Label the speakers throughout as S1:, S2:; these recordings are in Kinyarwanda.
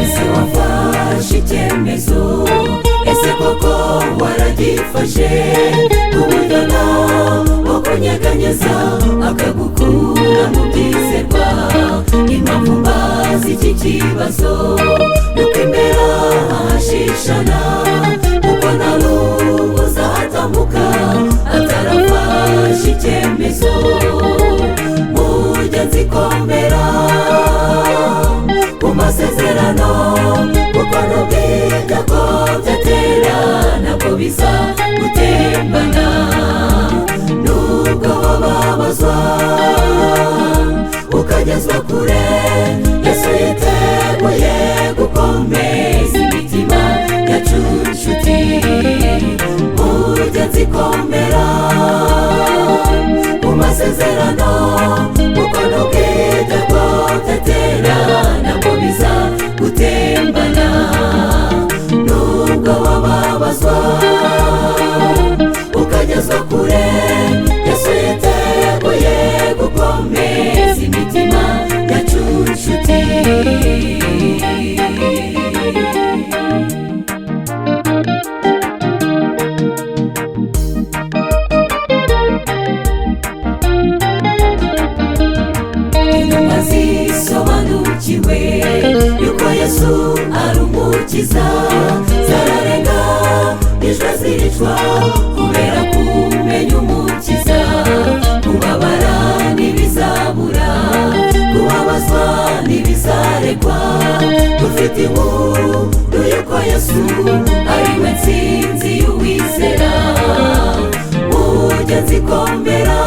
S1: Ese wafashe icyemezo, ese koko waragifashe ku buryo nawe kunyeganyeza akagukura mu byizerwa. Impamvu mbazi iki kibazo nuko imbere hashishana, kuko nta n'umwe uzatambuka atarafashe icyemezo. Mujya nzikomera ku masezerano, kuko n'ubwite ko byatera ntabwo biza gutembana. Nubwo wababazwa ukagezwa kure, Yesu yiteguye gukomeza imitima yacu nshuti. Mujya nzikomera ku masezerano, kuko n'ubwite ko byatera ntabwo biza gutembana. Nubwo wababazwa ukagezwa kure, Yesu yiteguye gukomeza imitima yacu nshuti. Intumwa zisobanukiwe yuko Yesu ari umukiza, zararenga ijwi ziricwa kubera kumenya umukiza. Kubabara ntibizabura, kubabazwa ntibizarekwa. Dufite inkuru yuko Yesu ari we nsinzi y'uwizera. Mujya nzikomera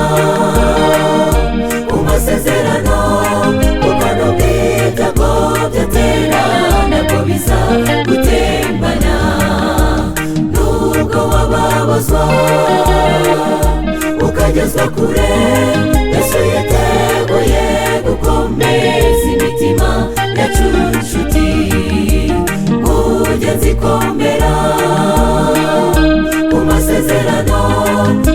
S1: ku masezerano, kuko n'ubwite ko byatera ntabwo biza gutembana. Nubwo wababazwa ukagezwa kure, Yesu yiteguye gukomeza imitima yacu nshuti. Mujya nzikomera ku masezerano,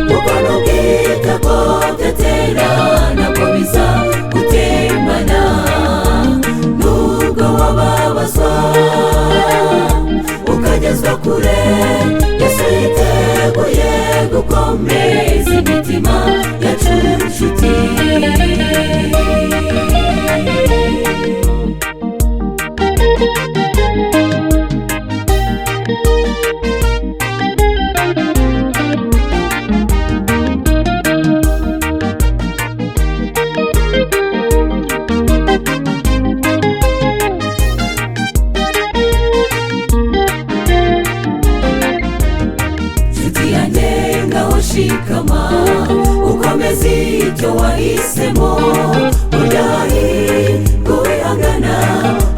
S1: kuko n'ubwite ko byatera ntabwo biza gutembana. Nubwo wababazwa ukagezwa kure, Yesu yiteguye gukomeza imitima yacu nshuti. Nshuti yanjye ngaho shikama, ukomeze icyo wahisemo. Burya hari uwihangana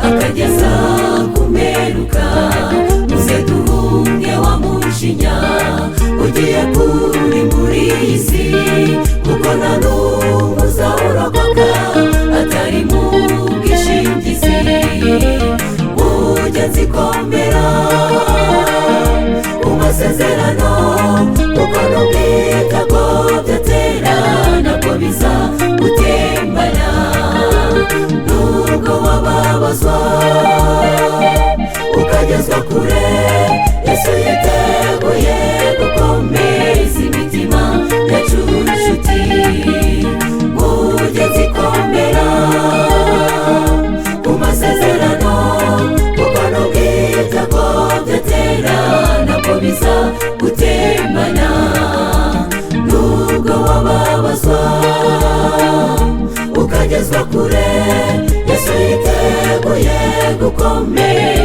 S1: akageza ku mperuka. Muze duhunge wa mujinya ugiye kurimbura iyi si, kuko nta n'umwe uzawurokoka atari mu bwishingizi. Mujya nzikomera ku masezerano, kuko n'ubwite ko byatera ntabwo biza gutembana. Nubwo wababazwa ukagezwa kure, Yesu yiteguye gukomeza imitima yacu nshuti. Mujya nzikomera ku masezerano, kuko n'ubwite ko byatera ntabwo biza gutembana. Nubwo wababazwa ukagezwa kure, Yesu yiteguye gukomeza